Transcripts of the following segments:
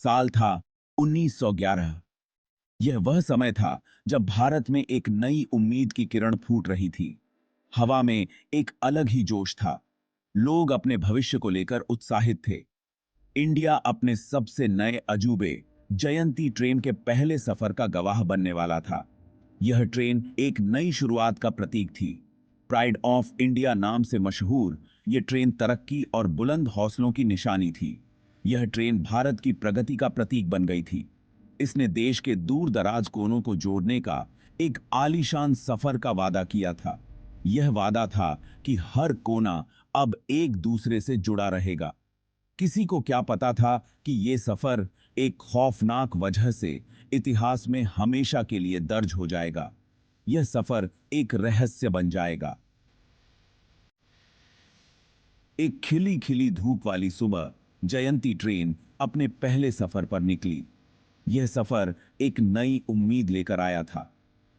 साल था 1911। यह वह समय था जब भारत में एक नई उम्मीद की किरण फूट रही थी। हवा में एक अलग ही जोश था। लोग अपने भविष्य को लेकर उत्साहित थे। इंडिया अपने सबसे नए अजूबे जयंती ट्रेन के पहले सफर का गवाह बनने वाला था। यह ट्रेन एक नई शुरुआत का प्रतीक थी। प्राइड ऑफ इंडिया नाम से मशहूर यह ट्रेन तरक्की और बुलंद हौसलों की निशानी थी। यह ट्रेन भारत की प्रगति का प्रतीक बन गई थी। इसने देश के दूर दराज कोनों को जोड़ने का एक आलीशान सफर का वादा किया था। यह वादा था कि हर कोना अब एक दूसरे से जुड़ा रहेगा। किसी को क्या पता था कि यह सफर एक खौफनाक वजह से इतिहास में हमेशा के लिए दर्ज हो जाएगा। यह सफर एक रहस्य बन जाएगा। एक खिली खिली धूप वाली सुबह जयंती ट्रेन अपने पहले सफर पर निकली। यह सफर एक नई उम्मीद लेकर आया था।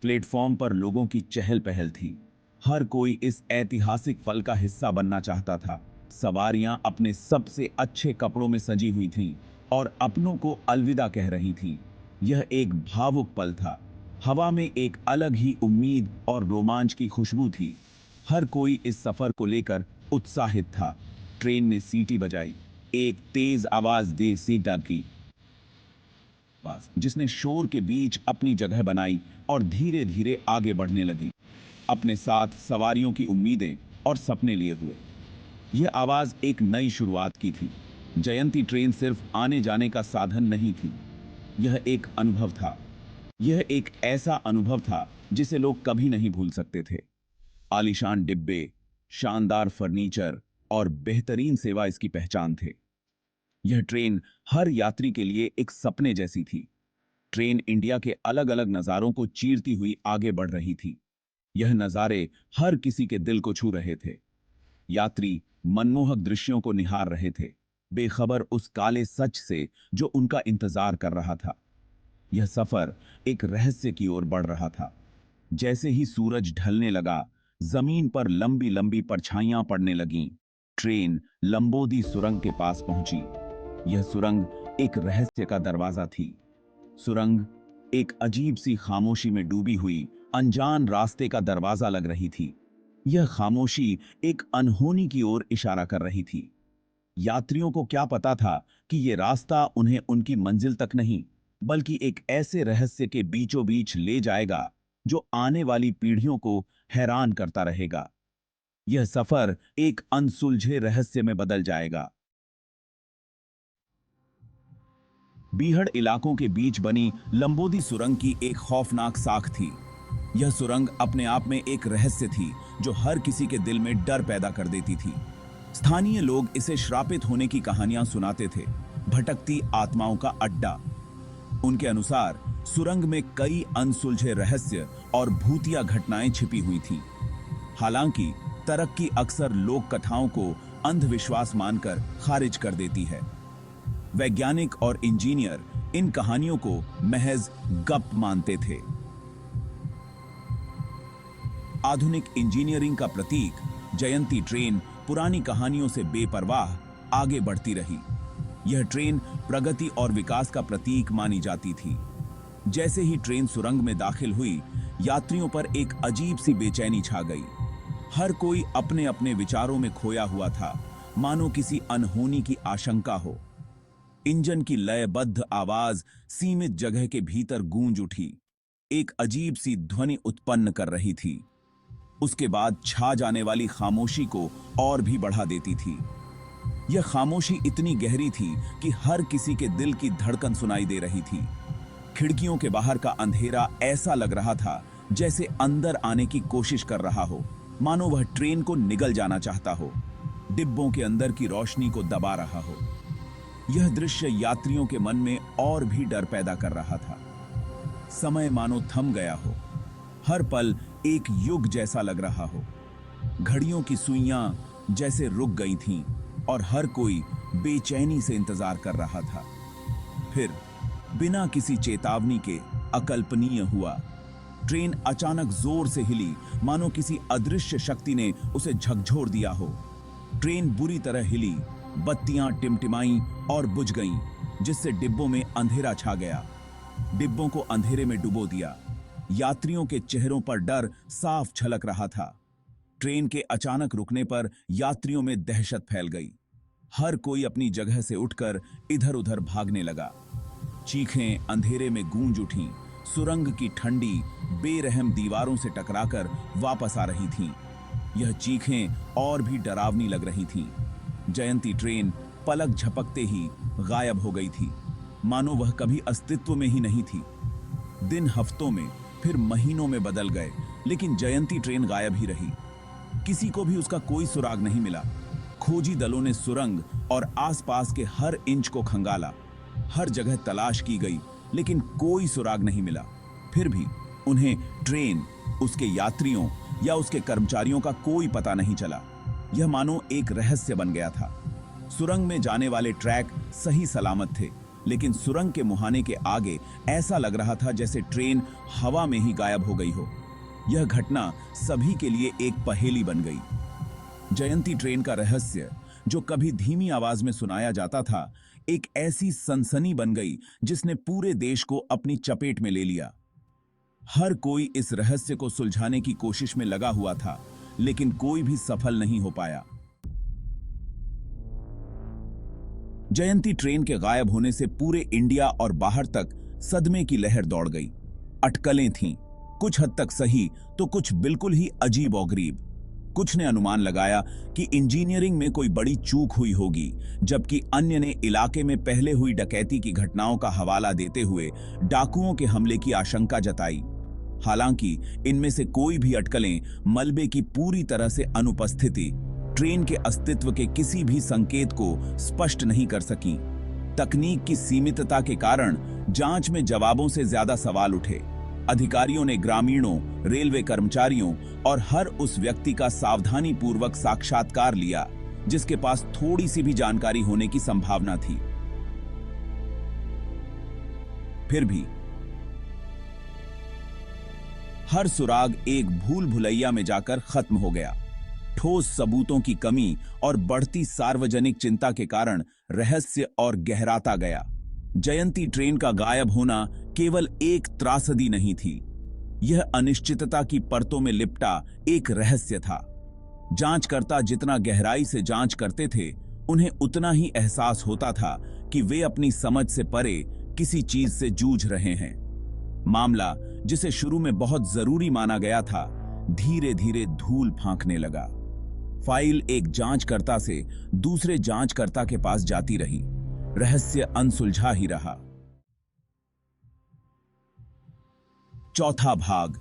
प्लेटफॉर्म पर लोगों की चहल पहल थी। हर कोई इस ऐतिहासिक पल का हिस्सा बनना चाहता था। सवारियां अपने सबसे अच्छे कपड़ों में सजी हुई थीं और अपनों को अलविदा कह रही थीं। यह एक भावुक पल था। हवा में एक अलग ही उम्मीद और रोमांच की खुशबू थी। हर कोई इस सफर को लेकर उत्साहित था। ट्रेन ने सीटी बजाई। एक तेज आवाज दे सीटा की, जिसने शोर के बीच अपनी जगह बनाई और धीरे धीरे आगे बढ़ने लगी, अपने साथ सवारियों की उम्मीदें और सपने लिए हुए। यह आवाज एक नई शुरुआत की थी। जयंती ट्रेन सिर्फ आने जाने का साधन नहीं थी, यह एक अनुभव था। यह एक ऐसा अनुभव था जिसे लोग कभी नहीं भूल सकते थे। आलीशान डिब्बे, शानदार फर्नीचर और बेहतरीन सेवा इसकी पहचान थे। यह ट्रेन हर यात्री के लिए एक सपने जैसी थी। ट्रेन इंडिया के अलग अलग नज़ारों को चीरती हुई आगे बढ़ रही थी। यह नज़ारे हर किसी के दिल को छू रहे थे। यात्री मनमोहक दृश्यों को निहार रहे थे, बेखबर उस काले सच से जो उनका इंतजार कर रहा था। यह सफर एक रहस्य की ओर बढ़ रहा था। जैसे ही सूरज ढलने लगा, जमीन पर लंबी लंबी परछाइयां पड़ने लगीं। ट्रेन लंबोदी सुरंग के पास पहुंची। यह सुरंग एक रहस्य का दरवाजा थी। सुरंग एक अजीब सी खामोशी में डूबी हुई अनजान रास्ते का दरवाजा लग रही थी। यह खामोशी एक अनहोनी की ओर इशारा कर रही थी। यात्रियों को क्या पता था कि यह रास्ता उन्हें उनकी मंजिल तक नहीं, बल्कि एक ऐसे रहस्य के बीचों बीच ले जाएगा जो आने वाली पीढ़ियों को हैरान करता रहेगा। यह सफर एक अनसुलझे रहस्य में बदल जाएगा। बीहड़ इलाकों के बीच बनी लंबोदी सुरंग की एक खौफनाक साख थी। यह सुरंग अपने आप में एक रहस्य थी जो हर किसी के दिल में डर पैदा कर देती थी। स्थानीय लोग इसे श्रापित होने की कहानियां सुनाते थे, भटकती आत्माओं का अड्डा। उनके अनुसार सुरंग में कई अनसुलझे रहस्य और भूतिया घटनाएं छिपी हुई थीं। हालांकि तरक्की अक्सर लोक कथाओं को अंधविश्वास मानकर खारिज कर देती है। वैज्ञानिक और इंजीनियर इन कहानियों को महज गप मानते थे। आधुनिक इंजीनियरिंग का प्रतीक जयंती ट्रेन पुरानी कहानियों से बेपरवाह आगे बढ़ती रही। यह ट्रेन प्रगति और विकास का प्रतीक मानी जाती थी। जैसे ही ट्रेन सुरंग में दाखिल हुई, यात्रियों पर एक अजीब सी बेचैनी छा गई। हर कोई अपने अपने विचारों में खोया हुआ था, मानो किसी अनहोनी की आशंका हो। इंजन की लयबद्ध आवाज सीमित जगह के भीतर गूंज उठी, एक अजीब सी ध्वनि उत्पन्न कर रही थी। उसके बाद छा जाने वाली खामोशी को और भी बढ़ा देती थी। यह खामोशी इतनी गहरी थी कि हर किसी के दिल की धड़कन सुनाई दे रही थी। खिड़कियों के बाहर का अंधेरा ऐसा लग रहा था जैसे अंदर आने की कोशिश कर रहा हो, मानो वह ट्रेन को निगल जाना चाहता हो, डिब्बों के अंदर की रोशनी को दबा रहा हो। यह दृश्य यात्रियों के मन में और भी डर पैदा कर रहा था। समय मानो थम गया हो, हर पल एक युग जैसा लग रहा हो। घड़ियों की सुइयां जैसे रुक गई थीं और हर कोई बेचैनी से इंतजार कर रहा था। फिर बिना किसी चेतावनी के अकल्पनीय हुआ। ट्रेन अचानक जोर से हिली, मानो किसी अदृश्य शक्ति ने उसे झकझोर दिया हो। ट्रेन बुरी तरह हिली, बत्तियां टिमटिमाईं और बुझ गईं। जिससे डिब्बों में अंधेरा छा गया। डिब्बों को अंधेरे में डुबो दिया। यात्रियों के चेहरों पर डर साफ झलक रहा था। ट्रेन के अचानक रुकने पर यात्रियों में दहशत फैल गई। हर कोई अपनी जगह से उठकर इधर-उधर भागने लगा। चीखें अंधेरे में गूंज उठीं। सुरंग की ठंडी, बेरहम दीवारों से टकराकर वापस आ रही थीं। यह चीखें और भी डरावनी लग रही थीं। जयंती ट्रेन पलक झपकते ही गायब हो गई थी, मानो वह कभी अस्तित्व में ही नहीं थी। दिन हफ्तों में, फिर महीनों में बदल गए, लेकिन जयंती ट्रेन गायब ही रही। किसी को भी उसका कोई सुराग नहीं मिला। खोजी दलों ने सुरंग और आसपास के हर इंच को खंगाला। हर जगह तलाश की गई, लेकिन कोई सुराग नहीं मिला। फिर भी उन्हें ट्रेन, उसके यात्रियों या उसके कर्मचारियों का कोई पता नहीं चला। यह मानो एक रहस्य बन गया था। सुरंग में जाने वाले ट्रैक सही सलामत थे, लेकिन सुरंग के मुहाने के आगे ऐसा लग रहा था जैसे ट्रेन हवा में ही गायब हो गई हो। यह घटना सभी के लिए एक पहेली बन गई। जयंती ट्रेन का रहस्य, जो कभी धीमी आवाज में सुनाया जाता था, एक ऐसी सनसनी बन गई जिसने पूरे देश को अपनी चपेट में ले लिया। हर कोई इस रहस्य को सुलझाने की कोशिश में लगा हुआ था, लेकिन कोई भी सफल नहीं हो पाया। जयंती ट्रेन के गायब होने से पूरे इंडिया और बाहर तक सदमे की लहर दौड़ गई। अटकलें थीं, कुछ हद तक सही तो कुछ बिल्कुल ही अजीब और गरीब। कुछ ने अनुमान लगाया कि इंजीनियरिंग में कोई बड़ी चूक हुई होगी, जबकि अन्य ने इलाके में पहले हुई डकैती की घटनाओं का हवाला देते हुए डाकुओं के हमले की आशंका जताई। हालांकि इनमें से कोई भी अटकलें मलबे की पूरी तरह से अनुपस्थिति, ट्रेन के अस्तित्व के किसी भी संकेत को स्पष्ट नहीं कर सकी। तकनीक की सीमितता के कारण जांच में जवाबों से ज्यादा सवाल उठे। अधिकारियों ने ग्रामीणों, रेलवे कर्मचारियों और हर उस व्यक्ति का सावधानी पूर्वक साक्षात्कार लिया जिसके पास थोड़ी सी भी जानकारी होने की संभावना थी। फिर भी हर सुराग एक भूल भुलैया में जाकर खत्म हो गया। ठोस सबूतों की कमी और बढ़ती सार्वजनिक चिंता के कारण रहस्य और गहराता गया। जयंती ट्रेन का गायब होना केवल एक त्रासदी नहीं थी, यह अनिश्चितता की परतों में लिपटा एक रहस्य था। जांचकर्ता जितना गहराई से जांच करते थे, उन्हें उतना ही एहसास होता था कि वे अपनी समझ से परे किसी चीज से जूझ रहे हैं। मामला, जिसे शुरू में बहुत जरूरी माना गया था, धीरे धीरे धूल फांकने लगा। फाइल एक जांचकर्ता से दूसरे जांचकर्ता के पास जाती रही, रहस्य अनसुलझा ही रहा। चौथा भाग,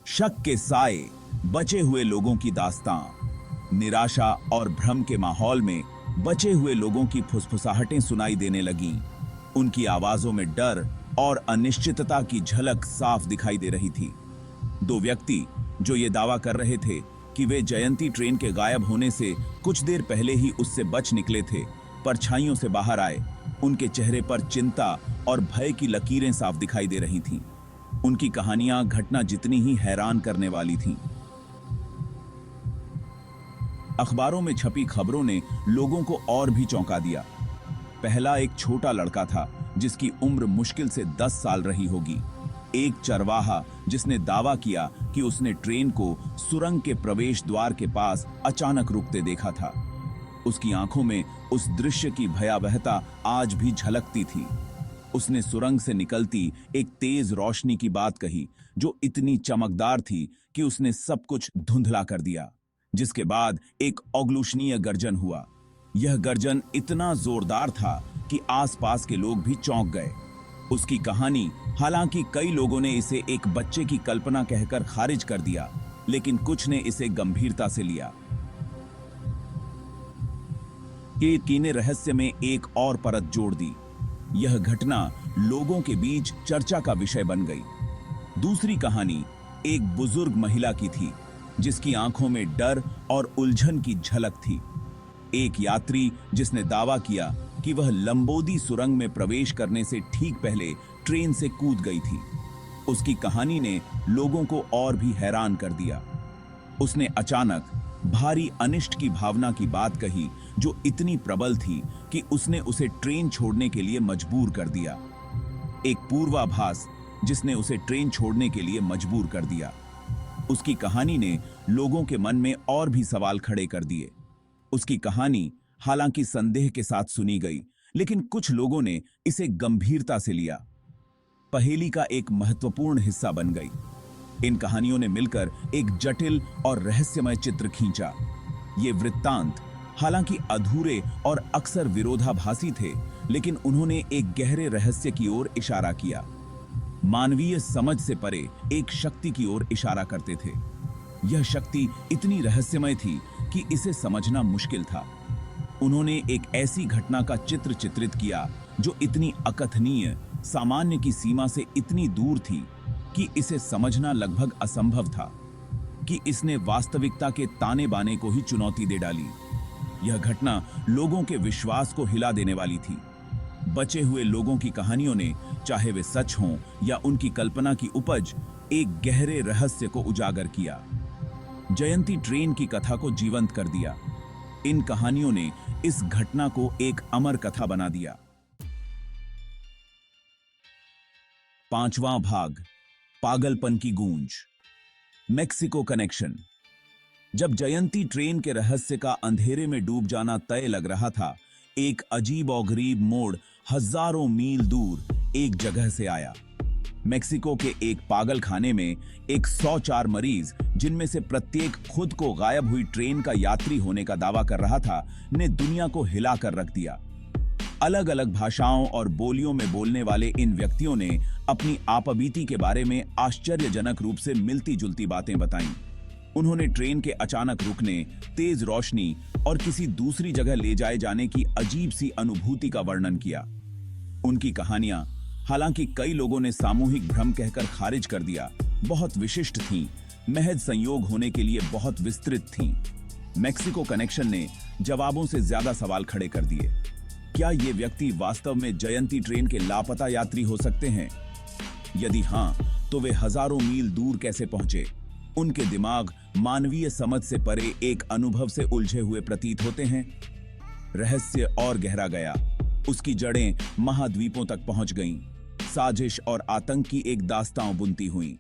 शक के साए, बचे हुए लोगों की दास्तां। निराशा और भ्रम के माहौल में बचे हुए लोगों की फुसफुसाहटें सुनाई देने लगीं। उनकी आवाजों में डर और अनिश्चितता की झलक साफ दिखाई दे रही थी। दो व्यक्ति जो ये दावा कर रहे थे कि वे जयंती ट्रेन के गायब होने से कुछ देर पहले ही उससे बच निकले थे, परछाइयों से बाहर आए। उनके चेहरे पर चिंता और भय की लकीरें साफ दिखाई दे रही थीं। उनकी कहानियां घटना जितनी ही हैरान करने वाली थीं। अखबारों में छपी खबरों ने लोगों को और भी चौंका दिया। पहला एक छोटा लड़का था जिसकी उम्र मुश्किल से 10 साल रही होगी। एक चरवाहा जिसने दावा किया कि उसने ट्रेन को सुरंग के प्रवेश द्वार के पास अचानक रुकते देखा था। उसकी आंखों में उस दृश्य की भयावहता आज भी झलकती थी। उसने सुरंग से निकलती एक तेज रोशनी की बात कही जो इतनी चमकदार थी कि उसने सब कुछ धुंधला कर दिया। जिसके बाद एक अग्लुषणीय गर्जन हुआ। यह गर्जन इतना जोरदार था कि आसपास के लोग भी चौंक गए। उसकी कहानी, हालांकि कई लोगों ने इसे एक बच्चे की कल्पना कहकर खारिज कर दिया, लेकिन कुछ ने इसे गंभीरता से लिया। केतकी ने रहस्य में एक और परत जोड़ दी। यह घटना लोगों के बीच चर्चा का विषय बन गई। दूसरी कहानी एक बुजुर्ग महिला की थी जिसकी आंखों में डर और उलझन की झलक थी। एक यात्री जिसने दावा किया कि वह लंबोदी सुरंग में प्रवेश करने से ठीक पहले ट्रेन से कूद गई थी। उसकी कहानी ने लोगों को और भी हैरान कर दिया। उसने अचानक भारी अनिष्ट की भावना की बात कही जो इतनी प्रबल थी कि उसने उसे ट्रेन छोड़ने के लिए मजबूर कर दिया। एक पूर्वाभास जिसने उसे ट्रेन छोड़ने के लिए मजबूर कर दिया। उसकी कहानी ने लोगों के मन में और भी सवाल खड़े कर दिए। उसकी कहानी हालांकि संदेह के साथ सुनी गई, लेकिन कुछ लोगों ने इसे गंभीरता से लिया, पहेली का एक महत्वपूर्ण हिस्सा बन गई। इन कहानियों ने मिलकर एक जटिल और रहस्यमय चित्र खींचा। ये वृत्तांत हालांकि अधूरे और अक्सर विरोधाभासी थे, लेकिन उन्होंने एक गहरे रहस्य की ओर इशारा किया। मानवीय समझ से परे एक शक्ति की ओर इशारा करते थे। यह शक्ति इतनी रहस्यमय थी कि इसे समझना मुश्किल था। उन्होंने एक ऐसी घटना का चित्र चित्रित किया जो इतनी अकथनीय, सामान्य की सीमा से इतनी दूर थी कि इसे समझना लगभग असंभव था, कि इसने वास्तविकता के ताने बाने को ही चुनौती दे डाली। यह घटना लोगों के विश्वास को हिला देने वाली थी। बचे हुए लोगों की कहानियों ने, चाहे वे सच हों या उनकी कल्पना की उपज, एक गहरे रहस्य को उजागर किया। जयंती ट्रेन की कथा को जीवंत कर दिया। इन कहानियों ने इस घटना को एक अमर कथा बना दिया। 5वां भाग, पागलपन की गूंज। Mexico connection. जब जयंती ट्रेन के रहस्य का अंधेरे में डूब जाना तय लग रहा था, एक अजीब और गरीब मोड़ हजारों मील दूर एक जगह से आया। मेक्सिको के एक पागल खाने में 104 मरीज, जिनमें से प्रत्येक खुद को गायब हुई ट्रेन का यात्री होने का दावा कर रहा था, ने दुनिया को हिलाकर रख दिया। अलग अलग भाषाओं और बोलियों में बोलने वाले इन व्यक्तियों ने अपनी आपबीती के बारे में आश्चर्यजनक रूप से मिलती जुलती बातें बताईं। उन्होंने ट्रेन के अचानक रुकने, तेज रोशनी और किसी दूसरी जगह ले जाए जाने की अजीब सी अनुभूति का वर्णन किया। उनकी कहानियां, हालांकि कई लोगों ने सामूहिक भ्रम कहकर खारिज कर दिया, बहुत विशिष्ट थीं, महज संयोग होने के लिए बहुत विस्तृत थीं। मेक्सिको कनेक्शन ने जवाबों से ज्यादा सवाल खड़े कर दिए। क्या ये व्यक्ति वास्तव में जयंती ट्रेन के लापता यात्री हो सकते हैं? यदि हां, तो वे हजारों मील दूर कैसे पहुंचे? उनके दिमाग मानवीय समझ से परे एक अनुभव से उलझे हुए प्रतीत होते हैं। रहस्य और गहरा गया। उसकी जड़ें महाद्वीपों तक पहुंच गईं। साजिश और आतंक की एक दास्तां बुनती हुई।